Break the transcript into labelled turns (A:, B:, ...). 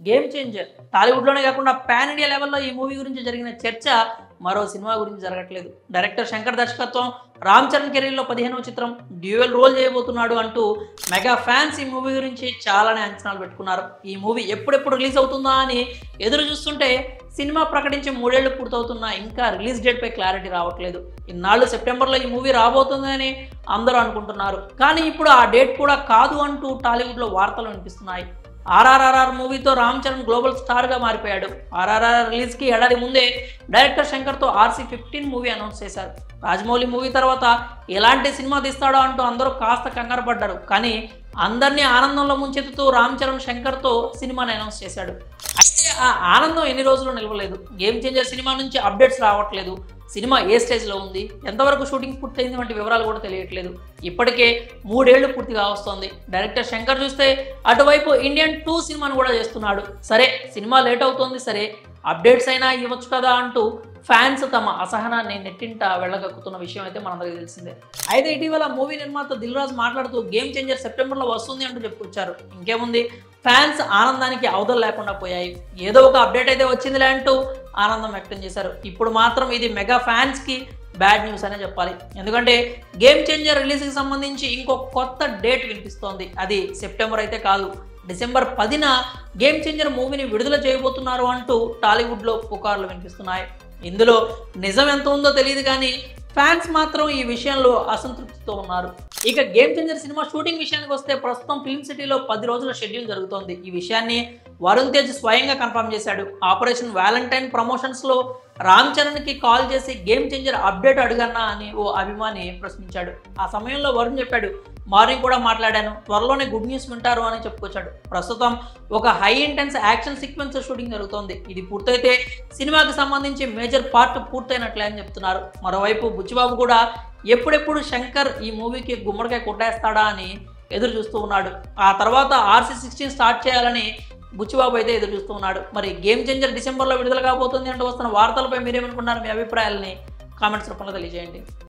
A: Game changer. టాలీవుడ్‌లోనే కాకుండా pan India లెవెల్‌లో ఈ మూవీ గురించి జరిగిన చర్చ మరో సినిమా గురించి జరగట్లేదు. డైరెక్టర్ శంకర్ దర్శకత్వం, రామ్ చరణ్ కెరీర్‌లో 15వ చిత్రం, డ్యూయల్ రోల్ చేయబోతున్నాడు అంటూ మెగా ఫ్యాన్స్ ఈ మూవీ గురించి చాలానే అంచనాలు పెట్టుకున్నారు. ఈ మూవీ ఎప్పుడెప్పుడు రిలీజ్ అవుతుందా అని ఎదురు చూస్తుంటే సినిమా ప్రకటించి 3 ఏళ్లు పూర్తవుతున్నా ఇంకా రిలీజ్ డేట్ పై క్లారిటీ రావట్లేదు. ఇన్నాళ్ళు సెప్టెంబర్లో ఈ మూవీ రాబోతుందని అందరూ అనుకుంటున్నారు. కానీ ఇప్పుడు ఆ డేట్ కూడా కాదు అంటూ టాలీవుడ్లో వార్తలు వినిపిస్తున్నాయి. ఆర్ఆర్ఆర్ మూవీతో రామ్ చరణ్ గ్లోబల్ స్టార్గా మారిపోయాడు. ఆర్ఆర్ఆర్ రిలీజ్కి ఏడాది ముందే డైరెక్టర్ శంకర్తో RC-15 మూవీ అనౌన్స్ చేశారు. రాజమౌళి మూవీ తర్వాత ఎలాంటి సినిమా తీస్తాడో అంటూ అందరూ కాస్త కంగారు పడ్డారు. కానీ అందరినీ ఆనందంలో ముంచెత్తుతూ రామ్ చరణ్ శంకర్తో సినిమాని అనౌన్స్ చేశాడు. అయితే ఆ ఆనందం ఎన్ని రోజులు నిలవలేదు. గేమ్ చేంజర్ సినిమా నుంచి అప్డేట్స్ రావట్లేదు. సినిమా ఏ స్టేజ్లో ఉంది, ఎంతవరకు షూటింగ్ పూర్తయింది వంటి వివరాలు కూడా తెలియట్లేదు. ఇప్పటికే 3 ఏళ్లు పూర్తిగా వస్తోంది. డైరెక్టర్ శంకర్ చూస్తే అటువైపు ఇండియన్ 2 సినిమాను కూడా చేస్తున్నాడు. సరే సినిమా లేట్ అవుతోంది, సరే అప్డేట్స్ అయినా ఇవ్వచ్చు కదా అంటూ ఫ్యాన్స్ తమ అసహనాన్ని నెట్టింట వెళ్ళగక్కుతున్న విషయం అయితే మనందరికీ తెలిసిందే. అయితే ఇటీవల మూవీ నిర్మాత దిల్ రాజు మాట్లాడుతూ గేమ్ చేంజర్ సెప్టెంబర్లో వస్తుంది అంటూ చెప్పుకొచ్చారు. ఇంకేముంది, ఫ్యాన్స్ ఆనందానికి అవధులు లేకుండా పోయాయి. ఏదో ఒక అప్డేట్ అయితే వచ్చిందిలే అంటూ ఆనందం వ్యక్తం చేశారు. ఇప్పుడు మాత్రం ఇది మెగా ఫ్యాన్స్కి బ్యాడ్ న్యూస్ అనే చెప్పాలి. ఎందుకంటే గేమ్ చేంజర్ రిలీజ్కి సంబంధించి ఇంకొక కొత్త డేట్ వినిపిస్తోంది. అది సెప్టెంబర్ అయితే కాదు, డిసెంబర్ 10న గేమ్ చేంజర్ మూవీని విడుదల చేయబోతున్నారు అంటూ టాలీవుడ్లో పుకార్లు వినిపిస్తున్నాయి. ఇందులో నిజం ఎంత ఉందో తెలియదు కానీ ఫ్యాన్స్ మాత్రం ఈ విషయంలో అసంతృప్తితో ఉన్నారు. ఇక గేమ్ చేంజర్ సినిమా షూటింగ్ విషయానికి వస్తే ప్రస్తుతం ఫిల్మ్ సిటీలో 10 రోజుల షెడ్యూల్ జరుగుతోంది. ఈ విషయాన్ని వరుణ్ తేజ్ స్వయంగా కన్ఫర్మ్ చేశాడు. ఆపరేషన్ వ్యాలంటైన్ ప్రమోషన్స్లో రామ్ చరణ్కి కాల్ చేసి గేమ్ చేంజర్ అప్డేట్ అడుగన్నా అని ఓ అభిమాని ప్రశ్నించాడు. ఆ సమయంలో వరుణ్ చెప్పాడు, మార్నింగ్ కూడా మాట్లాడాను, త్వరలోనే గుడ్ న్యూస్ వింటారు అని చెప్పుకొచ్చాడు. ప్రస్తుతం ఒక high intense action sequence shooting జరుగుతోంది. ఇది పూర్తయితే సినిమాకి సంబంధించి మేజర్ పార్ట్ పూర్తయినట్లే అని చెప్తున్నారు. మరోవైపు బుచ్చిబాబు కూడా ఎప్పుడెప్పుడు శంకర్ ఈ మూవీకి గుమ్మడికాయ కొట్టేస్తాడా అని ఎదురు చూస్తూ ఉన్నాడు. ఆ తర్వాత RC-16 స్టార్ట్ చేయాలని బుచ్చిబాబు అయితే ఎదురు చూస్తూ ఉన్నాడు. మరి గేమ్ చేంజర్ డిసెంబర్లో విడుదల కాబోతుంది అంటూ వస్తున్న వార్తలపై మీరేమనుకున్నారు? మీ అభిప్రాయాలని కామెంట్స్ రూపంలో తెలియజేయండి.